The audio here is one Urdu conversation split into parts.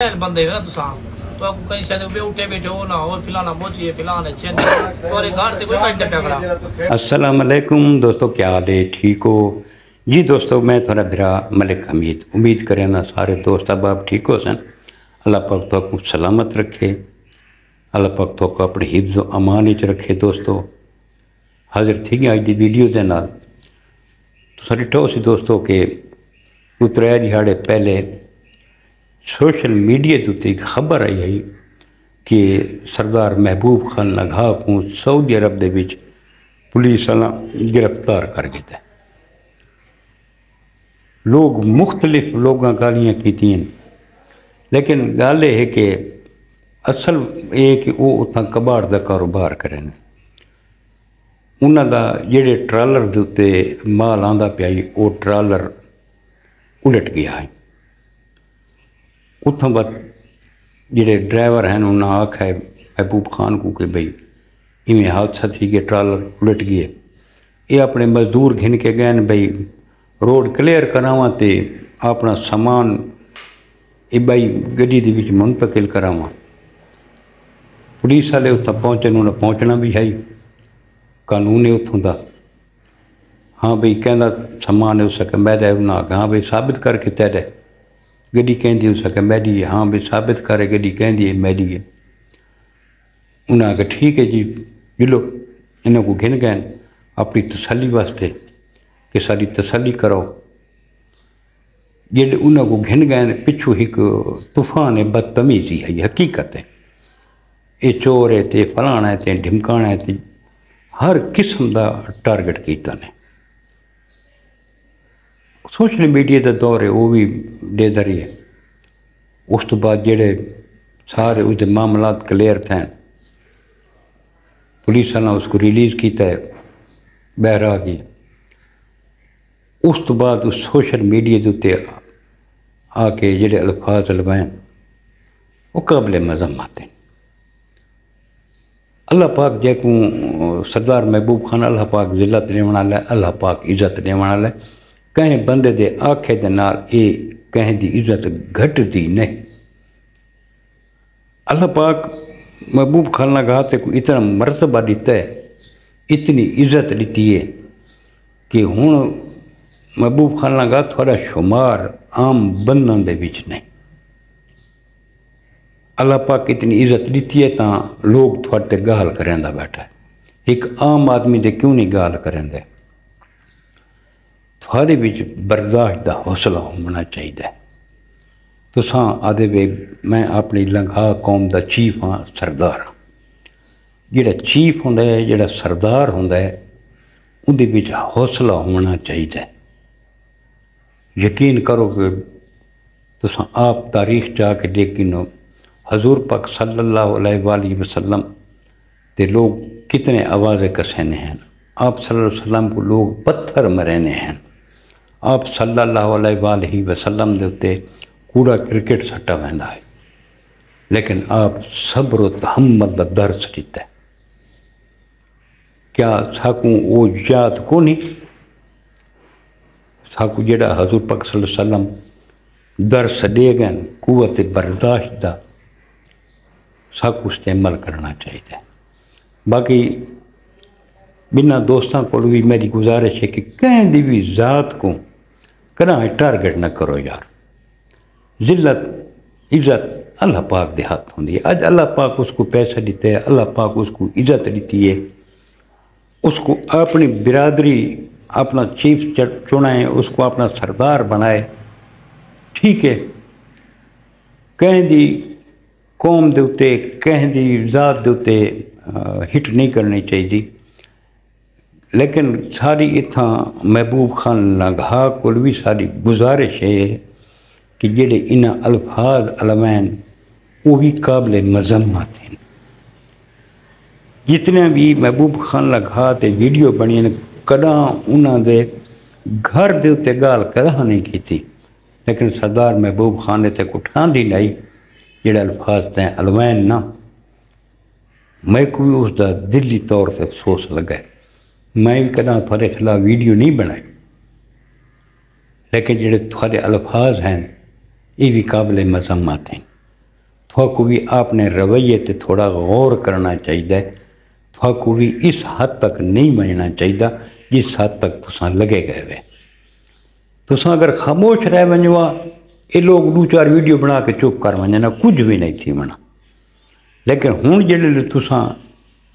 بندے نا تو آپ کہیں شاید اٹھے بیٹھے ہو نہ ہو فلانا موچی ہے فلانا چھن اور گھر تے کوئی گھنٹے پہ کھڑا۔ السلام علیکم دوستو، کیا حال ہے؟ ٹھیک ہو جی دوستو؟ میں تھوڑا بھرا ملک حمید امید کریں نا سارے دوست احباب ٹھیک ہو سن۔ اللہ پاک تو کو سلامت رکھے، اللہ پاک تو کو اپنے حفظ و امان وچ رکھے۔ دوستو حاضر تھی گیا اج دی ویڈیو دے نال۔ تو ساری ٹھو سی دوستو کہ اترے دیہاڑے پہلے سوشل میڈیا تے ایک خبر آئی ہے کہ سردار محبوب خان لگا کو سعودی عرب دے وچ پولیس والا گرفتار کر گیا۔ لوگ مختلف لوگاں گالیاں کیتی ہیں، لیکن گل یہ ہے کہ اصل یہ کہ وہ اتنا کباڑ دا کاروبار کریں۔ انہاں دا جڑے ٹرالر دے تے مال آندا پیا وہ ٹرالر الٹ گیا ہے۔ اتوں بعد جڑے ڈرائیور ہیں انہوں نے آکھا ہے محبوب خان کو کہ بھئی ایویں حادثہ تھی کہ ٹرالر الٹ گئے۔ یہ اپنے مزدور گھن کے گئے بھئی روڈ کلیئر کراواں تے اپنا سامان یہ بھائی گڈی دے وچ منتقل کراواں۔ پولیس والے اتنا پہنچے، انہوں نے پہنچنا بھی ہے قانون ہے اتوں دا۔ ہاں بھئی کہندا سامان ہے اس کے میرا انہوں نے آکھا ہاں بھئی ثابت کر کے تیرے گڈی کہندی اس کے میری ہے، ہاں بھئی ثابت کرے گڈی کہندی ہے میری ہے۔ انہوں نے آکھا ٹھیک ہے جی ملو۔ انہوں کو گھن گئے اپنی تسلی واسطے کہ ساری تسلی کرو۔ جب انہوں کو گھن گئے پچھو ایک طوفان بدتمیزی ہے، یہ حقیقت ہے۔ یہ چور ہے تے فلانا ہے تے ڈھمکانا ہے تے ہر قسم دا ٹارگٹ کیتا نے۔ سوشل میڈیا دا دور ہے وہ بھی بے دری ہے۔ اس تو بعد جڑے سارے اس دے معاملات کلیئر تھے، پولیس نے اس کو ریلیز کیتا ہے، باہر آ گئی۔ اس تو بعد اس سوشل میڈیا دے تے آ کے جڑے الفاظ لگائیں وہ قابل مذمت ہیں۔ اللہ پاک جے کو سردار محبوب خان اللہ پاک ذلت دیون والا ہے، اللہ پاک عزت دیون والا ہے۔ کہیں بندے دے آنکھے دے نال یہ کہیں دی عزت گھٹ دی نہیں۔ اللہ پاک محبوب خان لگا تے کو اتنا مرتبہ دیتا ہے، اتنی عزت دیتی ہے کہ ہوں محبوب خان لگا تھوڑا شمار عام بندوں دے وچ نہیں۔ اللہ پاک اتنی عزت دیتی ہے تاں لوگ تھوڑے تے گال کریں دا بیٹھا ہے۔ ایک عام آدمی دے کیوں نہیں گال کریں دے؟ تھوڑے بچ برداشت دا حوصلہ ہونا چاہیے۔ تو ساں آدھے بے میں اپنی لنگھا قوم دا چیف ہاں، سردار ہاں۔ جڑا چیف ہوندا ہے، جڑا سردار ہوندا ہے، ان دے بچ حوصلہ ہونا چاہیے۔ یقین کرو کہ تو ساں آپ تاریخ جا کے دیکھنو حضور پاک صلی اللہ علیہ وآلہ وسلم تے لوگ کتنے آوازیں کسینے ہیں۔ آپ صلی اللہ علیہ وسلم کو لوگ پتھر مرینے ہیں۔ آپ صلی اللہ علیہ وآلہ وسلم دے تے کوڑا کرکٹ سٹا ویندا ہے، لیکن آپ صبر و تحمل دا درس دیتا ہے۔ کیا ساکوں وہ یاد کو نہیں؟ ساکوں جڑا حضور پاک صلی اللہ علیہ وسلم درس دے گئے قوت برداشت دا، ساکوں استعمال کرنا چاہیے۔ باقی بنا دوستاں کو بھی میری گزارش ہے کہ کہیں دی بھی ذات کو کنا ٹارگٹ نہ کرو یار۔ ذلت عزت اللہ پاک دے ہاتھ ہوندی ہے۔ آج اللہ پاک اس کو پیسہ دیتے ہے، اللہ پاک اس کو عزت دیتی ہے، اس کو اپنی برادری اپنا چیف چنائے، اس کو اپنا سردار بنائے، ٹھیک ہے۔ کہیں دی قوم دے اتے کہیں دی ذات دے اتے ہٹ نہیں کرنی چاہیے، لیکن ساری اتھاں محبوب خان لنگھا کو بھی ساری گزارش ہے کہ جڑے انہاں الفاظ علمین وہ بھی قابل مذمت ہیں۔ جتنے بھی محبوب خان لنگھا تے ویڈیو بنی ہیں کداں انہاں دے گھر دے اتے گال کداں نہیں کی تھی، لیکن سردار محبوب خان نے تے اٹھان دی نہیں جڑے الفاظ تے علمین نا، میں کوئی اس دا دلی طور سے افسوس لگا ہے۔ میں بھی کداں تھوڑے خلاف ویڈیو نہیں بنائی، لیکن جڑے تھوڑے الفاظ ہیں یہ بھی قابل مذمت ہیں۔ تھوڑا بھی اپنے رویے تے تھوڑا غور کرنا چاہیے، تھوڑا بھی اس حد تک نہیں مننا چاہیے جس حد تک تساں لگے گئے ہوئے۔ تساں اگر خاموش رہ ونجوا یہ لوگ 2-4 ویڈیو بنا کے چپ کر ونجنا کچھ بھی نہیں تھی منا، لیکن ہوں جڑے تساں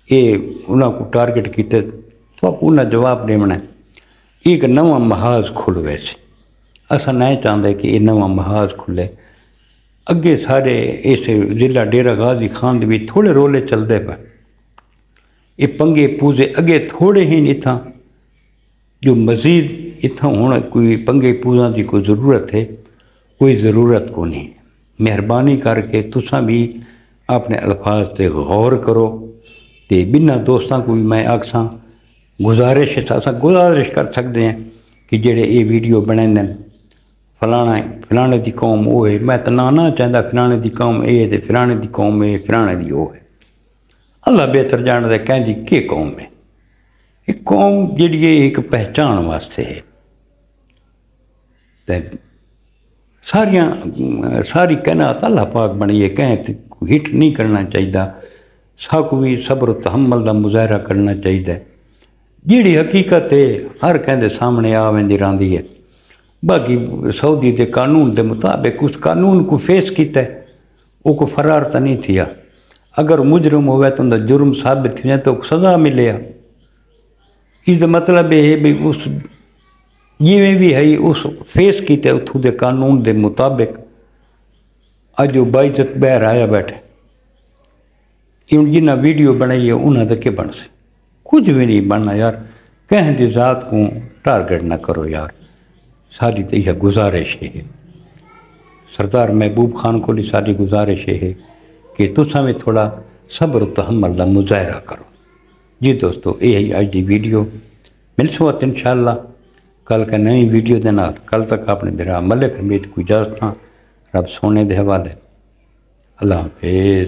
یہ انہاں کو ٹارگٹ کیتے تو انہاں جواب دینا ایک نواں محاذ کھل ویسے اساں نہیں چاہتے کہ یہ نواں محاذ کھلے۔ اگے سارے اس ضلع ڈیرہ غازی خان دے بھی تھوڑے رولے چلتے پے، یہ پنگے پوزے اگے تھوڑے ہی اتھاں جو مزید اتھاں ہونا کوئی پنگے پوزاں دی کوئی ضرورت ہے، کوئی ضرورت کو نہیں۔ مہربانی کر کے تساں بھی اپنے الفاظ تے غور کرو تے بنا دوستاں کو بھی میں آکساں گزارش کر سکتے ہیں کہ جڑے یہ ویڈیو بنائیں فلانے دی قوم وہ ہے، میں تو نہ چاہتا فلانے دی قوم اے تے فلانے دی قوم اے فلانے دی وہ ہے، اللہ بہتر جانتا کہیں دی کہ قوم ہے۔ یہ قوم جڑی ہے ایک پہچان واسطے ہے، ساری کائنات اللہ پاک بنی ہے، کہیں ہٹ نہیں کرنا چاہیے، ساکو بھی صبر و تحمل دا مظاہرہ کرنا چاہیے۔ جیڑی حقیقت ہے ہر کہیں سامنے آ ویندی رہندی ہے۔ باقی سعودی دے قانون دے مطابق اس قانون کو فیس کیتا ہے، وہ کو فرار تو نہیں تھیا، اگر مجرم ہوئے تو اندر جرم ثابت تھی تو سزا ملے۔ اس دا مطلب یہ ہے بھی اس جیویں بھی ہے اس فیس کیتے اتھوں دے قانون دے مطابق اج وہ باعزت باہر آیا بیٹھے۔ ان جنہ ویڈیو بنائی ہے انہاں دا کہ بن سے کچھ بھی نہیں بننا یار، کہیں دی ذات کو ٹارگٹ نہ کرو یار، ساری تو یہ گزارش ہے۔ سردار محبوب خان کو لی ساری گزارش ہے کہ تساں بھی تھوڑا صبر و تحمل دا مظاہرہ کرو۔ جی دوستو یہ آج دی ویڈیو مل سوات انشاءاللہ کل کا نئی ویڈیو دینا، کل تک آپ نے میرا ملک حمید کو اجازت رب سونے دے حوالے، اللہ حافظ۔